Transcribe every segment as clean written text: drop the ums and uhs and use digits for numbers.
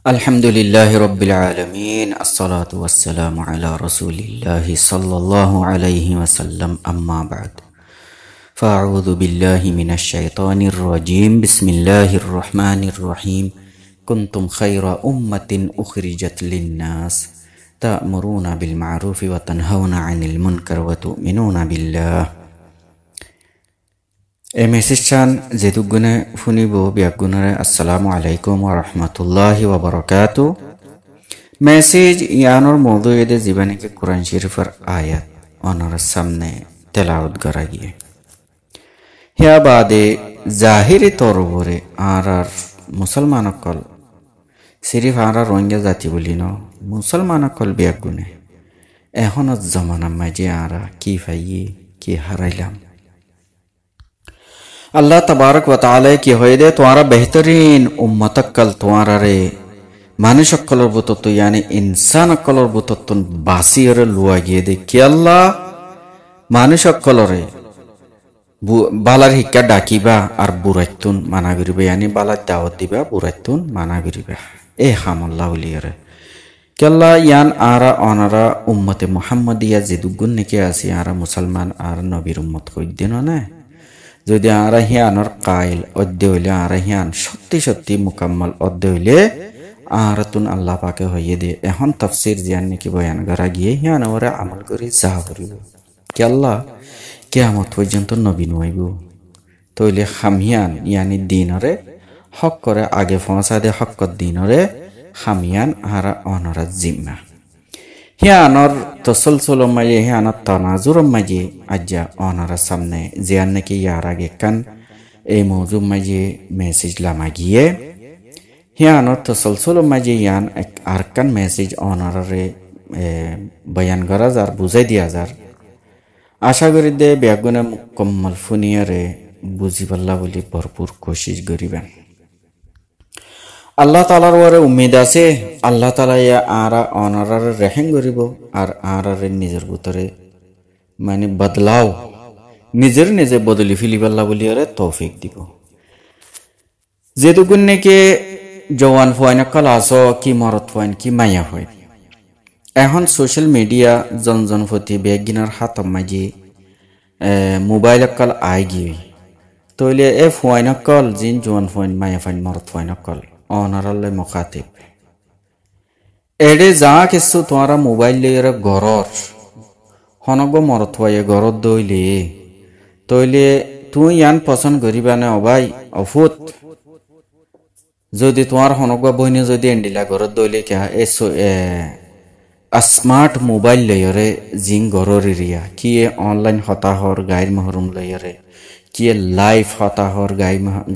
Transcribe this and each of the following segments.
Alhamdulillahi Rabbil Alameen. As-salatu was-salamu ala Rasulillahi sallallahu alayhi wa sallam. Amma ba'd. Fa'udhu billahi minash shaitanir rajim. Bismillahir rahmanir rahim. Kuntum khayra ummatin ukhrijat linnas. Ta'muruna bil ma'rufi wa tanhawna 'anil munkar wa tu'minuna billah. Mesishan zedugune funibo biagunare assalamu alaikum wa rahmatullahi wa barakatuh. Message yanor mawdu ede জীবনে के कुरान शरीफर आयत owner सामने तेलावत करा गया या बादे जाहिरी तौर पर आरार मुसलमान कल सिर्फ आरार रोहिंग्या जाति बोली न मुसलमान कल बियागुने এখন জমানা মাঝে আরা কি ফাইয়ে কি হারাইলাম अल्लाह तबारक व ताला की होए दे तुम्हारा बेहतरीन उम्मत कल तुम्हारा रे मानुष कलर बुतत्तु यानी इंसान कलर बुतत्तु बासी रे लुआ गिए दे कि अल्लाह मानुष कलरे बालार हिक्का डाकिबा और बुराइतुन माना गरिबा यानी बाला दावत दिबा बुराइतुन माना गरिबा ए हमल्ला उलियर कि अल्लाह यान आरा ओनरा उम्मत मुहम्मदिया जिदुगुन ने के आसी आरा मुसलमान आर नबीर उम्मत को दिनो ना যদি আরা হিয়ানোর কাইল অধ্যে হইলে আরা হিয়ান সত্যি সত্যি মুকাম্মল অধ্যে হইলে আরাতুন আল্লাহ পাকে হইয়ে দিয়ে এখন তাফসির জিয়ান নাকি বয়ান করা গিয়ে হিয়ান ওরা আমল করে যা করিব কি আল্লাহ কিয়ামত পর্যন্ত নবী নইব তইলে খামিয়ান ইয়ানি দিনরে হক করে আগে পৌঁছা দে হকত দিনরে খামিয়ান আরা অনরা জিম্মা হিয়ানর তসলসলম মাঝে হিয়ানর তনাজুর মাঝে আজ্জা অনারা সামনে জিয়ান নাকি ইয়ার আগে কান এই মৌজু মাঝে মেসেজ লামা গিয়ে হিয়ানর তসলসলম মাঝে ইয়ান আর কান মেসেজ অনারে বয়ান করা যার বুঝাই দিয়া যার আশা করি দে বেগুনে মুকম্মল ফুনিয়ারে বুঝি পাল্লা বলি ভরপুর কোশিশ করিবেন আল্লাহ তালার ওরে উম্মিদ আছে আল্লাহ তালা ইয়া আরা অনারারে রেহেং করিব আর আরারে নিজের ভিতরে মানে বদলাও নিজের নিজে বদলি ফিলিবাল্লা বলি আরে তৌফিক দিব যেটুকুন নাকি জওয়ান ফয়নাকাল আসো কি মরত ফয়ন কি মায়া হয় এখন সোশ্যাল মিডিয়া জনজন প্রতি বেগিনার হাত মাঝি মোবাইল কাল আই গিয়ে তইলে এ ফয়নাকাল জিন জওয়ান ফয়ন মায়া ফয়ন মরত ফয়নাকাল অনারালে মুখাতিব এডে যা কিছু তোমারা মোবাইল লইরে ঘরর হনগ মরত হয়ে ঘরত দইলে তইলে তুই ইয়ান পছন্দ করিবা না অবাই অফুত যদি তোমার হনগ বইনে যদি এন্ডিলা ঘরত দইলে কে স্মার্ট মোবাইল লইরে জিং ঘরর এরিয়া কি অনলাইন হতাহর গাইর মহরুম লইরে কি লাইভ হতাহর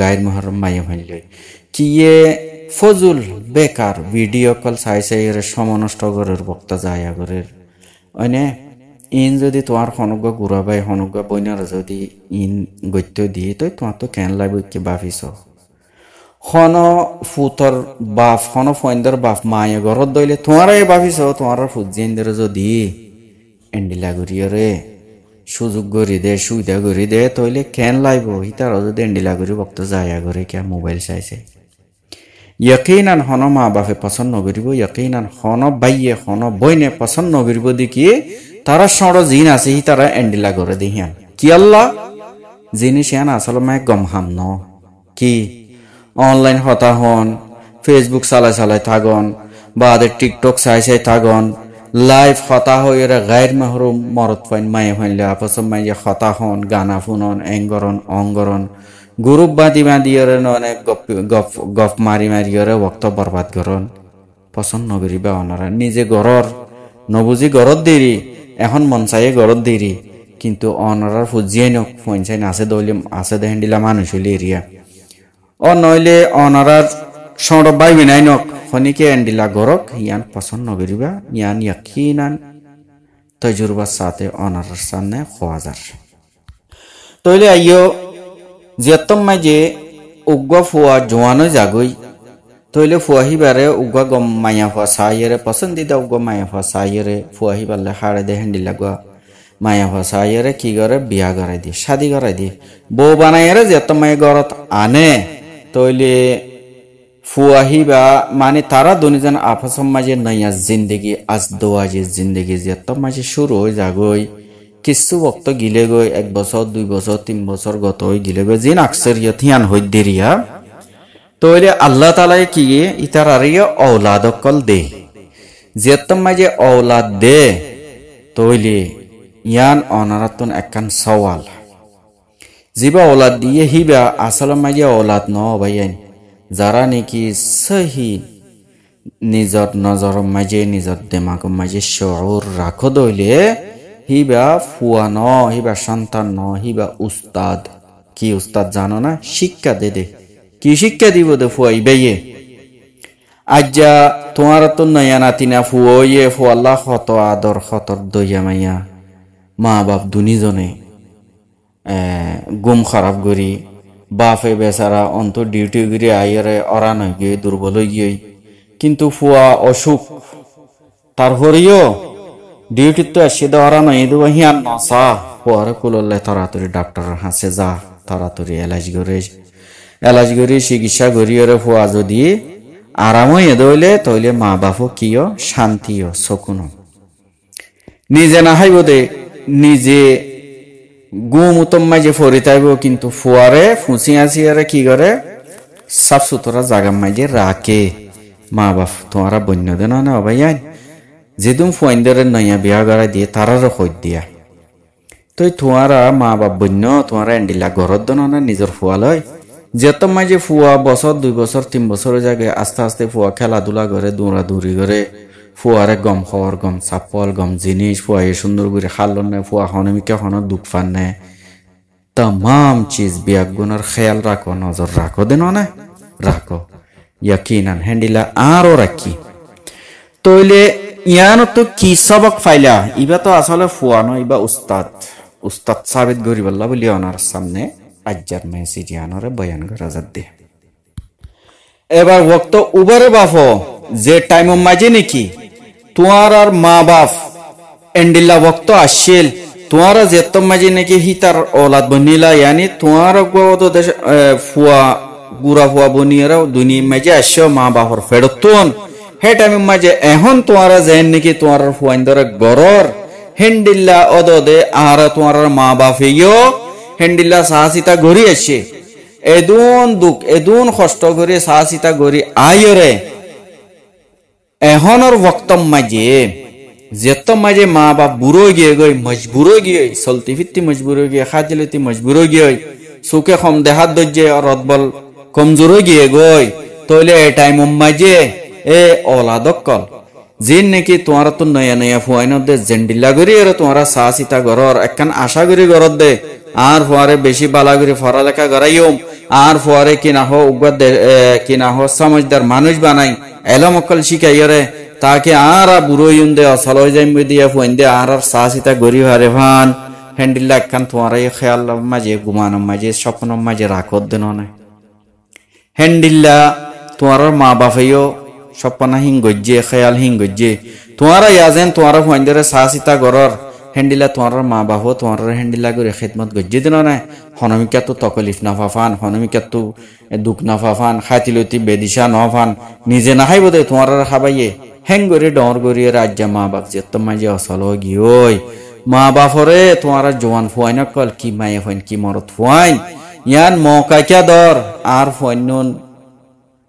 গাইর মহরুম মাই হইলে কিয়ে ফজুল বেকার ভিডিও কল চাই চাই সময় নষ্ট করার বক্তা যায় আগরের অনে ইন যদি তোমার হনগ ঘুরাবাই হনগ বইনার যদি ইন গত্য দিয়ে তো তোমার তো কেন লাগবে কি বাফিস হন ফুতর বাপ হন ফইন্দর বাপ মায়ে ঘরত দইলে তোমার বাফিস তোমার ফুজিনদের যদি এন্ডিলা ঘুরিয়রে সুযোগ গড়ি দে সুবিধা গড়ি দে তইলে কেন লাগবো হিতার যদি এন্ডিলা ঘুরি বক্তা যায় আগরে কে মোবাইল চাইছে यकीनन हनो माँ बापे पसंद नगरिब यकीनन हनो बाइये हनो बइने पसंद नगरिब देखि तारा सड़ो जिन आसे हि तारा एंडिला करे दिहियान कि अल्लाह जिनिस यान आसल माय गम हाम न कि ऑनलाइन होता हन फेसबुक सालाय सालाय थागन बादे टिकटक साय साय थागन लाइव होता होयरे गैर महरुम मरत फाइन माय फाइनले आपस माय होता हन गाना फुनन एंगरन अंगरन গ্রুপ বাঁধি বাঁধিয়রে ননে গপ মারি মারিয়রে ওক্ত বরবাদ করন পছন্দ নগরিবা অনারা নিজে ঘরর নবুজি ঘরত দেরি এখন মন চাইয়ে ঘরত দেরি কিন্তু অনারার ফুজিয়াই নক ফোন চাই আছে দইলে আছে দেহেন্ডিলা মানুষ হইলে এরিয়া ও নইলে অনারার সড় বাইবি নাই নক খনিকে এন্ডিলা ঘরক ইয়ান পছন্দ নগরিবা ইয়ান ইয়াকিনান তজুরবার সাথে অনারার সামনে খোয়াজার তইলে আইও যেতম মাঝে উগ্র ফুয়া জোয়ানো জাগই তইলে ফুয়াহি বারে উগ্র গম মায়া ফুয়া সাইরে পছন্দিদা উগ্র মায়া ফুয়া সাইরে ফুয়াহি বালে হাড়ে দে হেন্ডি লাগা মায়া ফুয়া সাইরে কি করে বিয়া করাই দি শাদি করাই দি বউ বানাইরে যেতম মায়ে ঘরত আনে তইলে ফুয়া হিবা মানে তারা দুনিজন আপসম মাঝে নয়া জিন্দগি আজ দোয়াজি জিন্দগি যে তো মাঝে শুরু হয়ে যাগই কিছু বক্ত গিলে গই 1 বছর 2 বছর 3 বছর গত হয়ে গিলে গই জিন আকসরিয়ত হিয়ান হই দেরিয়া তো এলে আল্লাহ তাআলা কি ইতার আরিয়া ঔলাদ কল দে যে তো মাঝে ঔলাদ দে তো এলে ইয়ান অনারাতন একখান সওয়াল জিবা ঔলাদ দিয়ে হিবা আসল মাঝে ঔলাদ ন ভাইয়ান যারা নাকি সহি নিজর নজর মাঝে নিজর দিমাগ মাঝে শউর রাখো দইলে হিবা ফুয়া ন হিবা সন্তান ন হিবা উস্তাদ কি উস্তাদ জানো না শিক্ষা দে কি শিক্ষা দিব দে ফুয়া ইবাইয়ে আজ্জা তোমার তো নয়া নাতিনা ফুয়ে ফু আল্লাহ কত আদর খতর দইয়া মাইয়া মা বাপ দুনিজনে গুম খারাপ করি বাপে বেচারা অন্ত ডিউটি করে আইয়ারে অরান হয়ে গিয়ে দুর্বল হয়ে গিয়ে কিন্তু ফুয়া অসুখ তার হরিও ডিউটি তো এসে অরান হয়ে দেবো হিয়ান নসা ফুয়ারে কুললে তাড়াতাড়ি ডাক্তারের হাসে যা তাড়াতাড়ি এলাজ করে চিকিৎসা করিয়ে ফুয়া যদি আরাম হয়ে দইলে তইলে মা বাপও কিয় শান্তিও শকুন নিজে না হাইব দে নিজে গুম উত্তম মাঝে ফরি তাইব কিন্তু ফুয়ারে ফুসি আসিয়ারে কি করে সাফ সুতরা জাগা মাঝে রাখে মা বাপ তোমারা বন্য দেন না ভাইয়া যেদুম ফুয়াইন্দরে নয়া বিয়া গড়া দিয়ে তারারও খোঁজ দিয়া তো তোমারা মা বাপ বন্য তোমারা এন্ডিলা ঘরত দেন না নিজের ফুয়ালয় যেত মাঝে ফুয়া বছর 2 বছর 3 বছরের জায়গায় আস্তে আস্তে ফুয়া খেলাধুলা করে দৌড়াদৌড়ি করে ফুয়ারে গম খবর গম চাপল গম জিনিস ফুয়াই সুন্দর করে খালন নে ফুয়া হনমিকে হন দুঃখ ফান নে तमाम चीज बियागुनर ख्याल राखो नजर राखो देनो ना राखो यकीनन हैंडिला आरो रखी तो इले यान तो की सबक फाइला इबा तो আসলে ফুয়া ন ইবা উস্তাদ সাবিত গরিবাল্লা বলি ওনার সামনে আজ্জার মেসেজ ইয়ানরে বয়ান করা যাচ্ছে এবার ওয়াক্ত উবারে বাফো যে টাইম মাঝে নাকি তোমার আর মা বাপ এন্ডিল্লা ওয়াক্ত আসিল তোমার যেত মাঝে নাকি হিতার औलाद বনিলা यानी তোমার গত দেশ ফুয়া গুরা ফুয়া বনিরা দুনিয়া মাঝে আসো মা বাপর ফেরতন হে টাইম মাঝে এখন তোমার যেন নাকি তোমার ফুয়াইন্দরে গরর হেন্ডিল্লা অদদে আর তোমার মা বাপেও হেন্ডিল্লা সাহসিতা গড়ি আসে এদুন দুঃখ এদুন কষ্ট করে সাহসিতা গড়ি আয়রে এহনর ওয়াক্তম মাঝে যেত মাঝে মা বাপ বুড়ো গিয়ে গই মজবুর গিয়ে চলতি ফিরতি মজবুর গিয়ে খাতিলতি মজবুর গিয়ে সুখে কম দেহাত দজ্জে রদবল কমজোর গিয়ে গই তইলে এ টাইম মাঝে এ औलादकल जिन नाকি তোমার তো নয়া নয়া ফুয়াইন দে জেন্ডিলা গরি আর তোমার সাহসিতা গরর একখান আশা গরি গরদ দে আর ফুয়ারে বেশি বালা গরি পড়ালেখা গরাইম আর ফুয়ারে কি না হো উগদ কি না হো সমঝদার মানুষ বানাই এলমকল শিখাইরে তাকে আর বুড়োইন দে আসল হয়ে যাইম দিয়া ফুয়াইন দে আর সাহসিতা গরি হারে ভান হ্যান্ডিলা একখান তোমার খেয়াল মাঝে ঘুমানো মাঝে স্বপ্ন মাঝে রাখত দেন না হ্যান্ডিলা তোমার মা বাপেও সপনা হিংগজ্জে খেয়াল হিংগজ্জে তোমারা ইয়াজেন তোমারা ফুয়াইন্দরে সাহসিতা গরর হ্যান্ডিলা তোমার মা বাপও তোমার হ্যান্ডিলা করে খেদমত গজ্জে দিন না হনমিকা তো তকলিফ না ফাফান হনমিকা তো দুঃখ না ফাফান খাতিলতি বেদিশা ন ফান নিজে না খাইব দে তোমার খাবাইয়ে হেং করে ডর করিয়ে রাজ্যা মা বাপ যেত মাঝে অসল গিয়ে মা বাপরে তোমার জোয়ান ফুয়াইন কল কি মায়ে ফুয়াইন কি মরত ফুয়াইন ইয়ান মকাইকা দর আর ফুয়াইন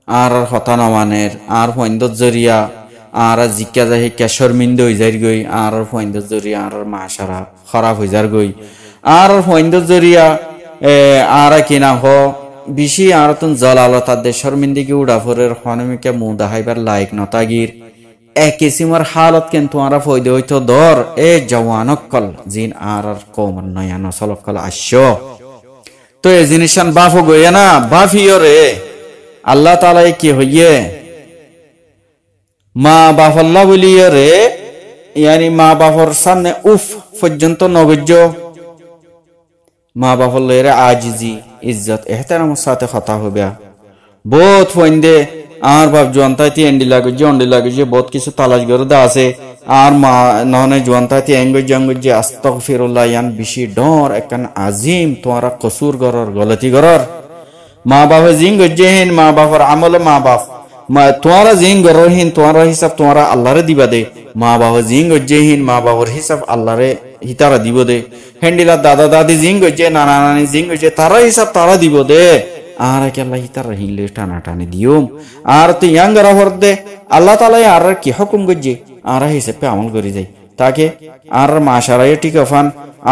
আর হতা নমানের আর ফইন্দত জরিয়া আর জিকা যাই কে শর্মিন্দ হই যাই গই আর ফইন্দত জরিয়া আর মাশারা খারাপ হই যার গই আর ফইন্দত জরিয়া আর কিনা হ বেশি আর তুন জালালত দে শর্মিন্দগি উড়াফরের হনমিকে মুদা হাইবার লাইক নতাগির এক কিসিমার হালত কেন তোমারা ফয়দে হইতো দর এ জওয়ানকল জিন আর কওমন নয়া নসলকল আসো তো এই জিনিসান বাফো গয়া না বাফিয়রে আল্লাহ তাআলা কি হইয়ে মা বাফল্লা বলিয়ে রে यानी মা বাপর সামনে উফ পর্যন্ত নগজ্য মা বাফল্লের আজিজি ইজ্জত এহতারাম সাথে কথা হবে বহুত ফইন্দে আর বাপ জোয়ানতাইতি এন্ডি লাগে যে বহুত কিছু তালাশ গরদা আছে আর মা ননে জোয়ানতাইতি এঙ্গজ আস্তাগফিরুল্লাহ ইয়ান বেশি ডর একখান আজিম তোমারা কসুর গরর গলতি গরর মা বাপে জিন গজ্জেহীন মা বাপর আমলে মা বাপ তোমারা জিন গরহীন তোমার হিসাব তোমারা আল্লাহরে দিবা দে মা বাবা জিন গজ্জেহীন মা বাবার হিসাব আল্লাহরে হিতারা দিব দে হেন্ডিলা দাদা দাদি জিন গজ্জে নানা নানি জিন গজ্জে তারা হিসাব তারা দিব দে আর কে আল্লাহ হিতারা হিনলে টানা টানি দিও আর তুই ইয়াঙ্গারা হর দে আল্লাহ তাআলা আর কি হুকুম গজ্জে আর হিসাবে আমল করি যাই তাকে আর মাশারায় টিকফান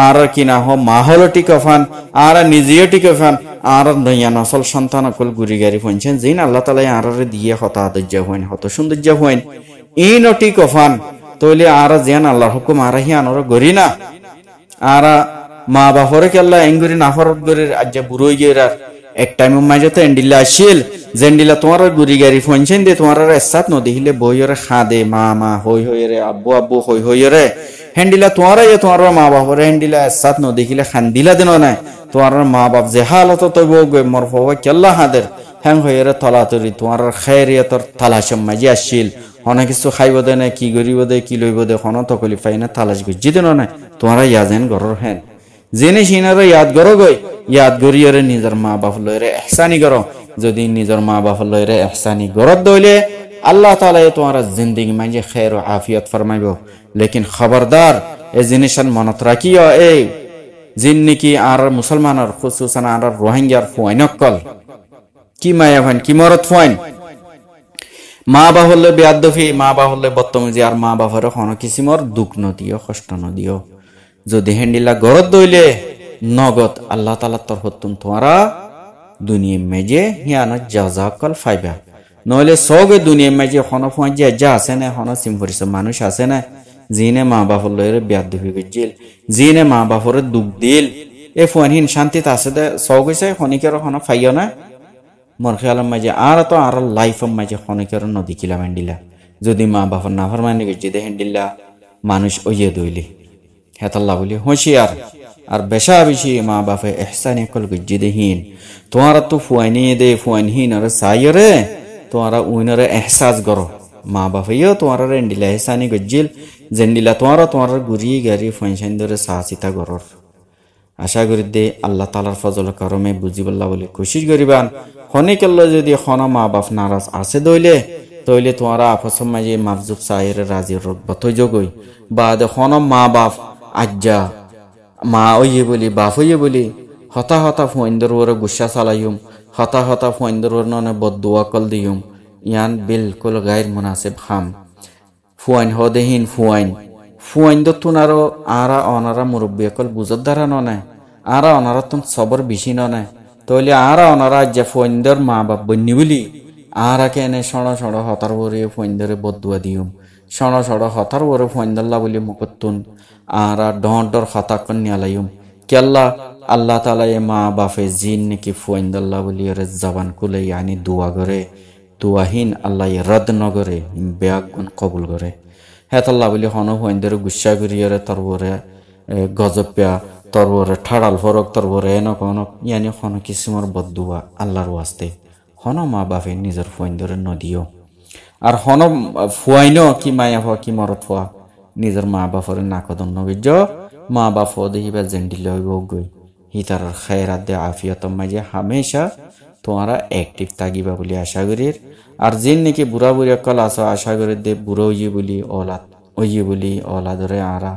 আর কিনা হ মাহল টিকফান আর নিজেও টিকফান আর নয়া নসল সন্তান অকল গুরি গারি ফোনছেন জিন আল্লাহ তাআলা আর দিয়ে হতা আদর্য হইন হত সৌন্দর্য হইন এই নটি কফান তৈলে আর যেন আল্লাহর হুকুম আর হি আনর গরি না আর মা বাপরে কে আল্লাহ এঙ্গুরি নাফরত গরির আজ্জা বুড়ই গেরার এক টাইম মাঝেতে এন্ডিলা আসিল জেন্ডিলা তোমার গুরি গাড়ি ফোনছেন দে তোমার এসাত নদীলে বইরে খাদে মা মা হই হই রে আব্বু আব্বু হই হই রে হেন্ডিলা তোমার তোমার মা বাপরে হেন্ডিলা এসাত নদীলে খান্দিলা দেন না তোমার মা বাপ যে হালত তৈব মর হওয়া কেল্লা হাদের হ্যাং হই রে তলাতরি তোমার খেরিয়তর তালাশম মাঝে আসিল অনেক কিছু খাইব দে না কি গরিব দে কি লইব দে কোনো তকলি পাই না তালাশ গুজি দেন না তোমার ইয়াজেন গরর হেন জেনে সিনারে ইয়াদ গরো গই ইয়াদ গরিয়রে নিজের মা বাপ লইরে এহসানি করো যদি নিজের মা বাপ লইরে এহসানি গরত দইলে আল্লাহ তাআলা তোমার জিন্দেগি মাঝে খের ও আফিয়ত ফরমাইব লেকিন খবরদার এই জিনিসন মনত রাখিও এই জিন নাকি আর মুসলমানের খুসুসান আর রোহিঙ্গার ফুয়াইনকল কি মায়া ফাইন কি মরত ফাইন মা বাপ হলে বেয়াদফি মা বাপ হলে বদতমিজি আর মা বাপের কোনো কিসিমর দুঃখ নদিও কষ্ট নদিও যদি হেন্ডিলা গরত দইলে নগদ আল্লাহ তাআলার তরফতুন তোমরা দুনিয়া মেজে হিয়ানা জাযাকল ফাইবা নইলে সগে দুনিয়া মেজে কোনো ফুঁজে যা আছে না কোনো সিমফরিস মানুষ আছে না জিনে মা বাপ লইরে বেয়াদফি গজিল জিনে মা বাপরে দুঃখ দিল এ ফুয়ানহীন শান্তিতে আছে দে সগইছে খনিকের কোনো ফাইও না মর খেয়ালের মাঝে আর তো আর লাইফের মাঝে খনিকের নদী কিলা হেন্ডিলা যদি মা বাপর নাফরমানি গজি দে হেন্ডিলা মানুষ ওইয়ে দইলি হেতাল্লা বলি হুঁশিয়ার আর বেশা বেশি মা বাপে এহসানি কল গজি দেহীন তোমার তো ফুয়াইনি দে ফুয়াইনহীন আর সাইরে তোমারা উইনরে এহসাস করো মা বাপেও তোমার এন্ডিলা এহসানি গজিল জেন্ডিলা তোমার গুরি গাড়ি ফুয়াইন ধরে সাহসিতা গরর আশা করি দে আল্লাহ তাআলার ফজল করমে বুঝিবল্লা বলে কোশিশ করিবান খনিকেল্ল যদি খন মা বাপ নারাজ আছে দইলে তইলে তোমারা আপস মাঝে মাফজুব সাহের রাজির রকবত যোগই বা খন মা বাপ আজ্জা মা ওইয়ে বলি বাপ ওইয়ে বলি হতা হতা ফুয়াইন্দর ওরে গুসা চালাইম হতা হতা ফুয়াইন্দর ওর ননে বদদুয়া কল দিয়ম ইয়ান বিলকুল গায়ের মুনাসিব খাম ফুয়াইন হদেহীন ফুয়াইন দতুন আরো আরা অনারা মুরব্বী কল বুঝত দ্বারা ননে আরা অনারা তুম সবর বেশি ননে তইলে আরা অনারা আজ্জা ফুয়াইন্দর মা বাপ বন্যি বলি আরা কেনে সড় সড় হতার ওরে ফুয়াইন্দরে বদদুয়া দিয়ম সড় সড় হতার ওরে ফুয়াইন্দল্লা বলি মুকত্তুন আরা ডর হতা কন্যালাইম কেল্লা আল্লাহ তাআলা এ মা বাপে জিন নাকি ফুয়াইন্দল্লা বলি রে জবান কুলে ইয়ানি দুয়া করে দুয়াহীন আল্লাহ রদ নগরে বেয়াগুন কবুল করে হেতাল্লা বলি হন ফুয়াইন্দর গুসা করিয়রে তরবরে গজপিয়া তরবরে ঠাড়াল ফরক তরবরে এনক অনক ইয়ানি হন কিসিমর বদদুয়া আল্লাহর ওয়াস্তে হন মা বাপে নিজের ফুয়াইন্দরে নদিও আর হন ফুয়াইন কি মায়া ফুয়া কি মরত ফুয়া নিজের মা বাপরে নাকদন নগিজ মা বাপ দেখিবা জেন্ডিল হইব গই হিতার খেরাত দে আফিয়ত মাঝে হামেশা তোমারা অ্যাক্টিভ থাকিবা বলে আশা করি আর জিন নাকি বুড়া বুড়িয়া কল আস আশা করি দে বুড়ো ওইয়ে বলি ওলাদরে আরা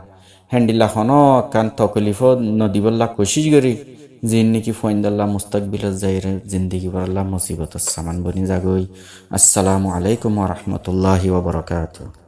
হ্যান্ডিল্লা খন কান তকলিফ নদীবল্লা কোশিশ করি জিন নাকি ফইন্দাল্লাহ মুস্তাকবিলত যাইরে জিন্দিগি বরাল্লাহ মুসিবত সামান বনি যাগই। আসসালামু আলাইকুম ওয়া রাহমাতুল্লাহি ওয়া বারাকাতুহু।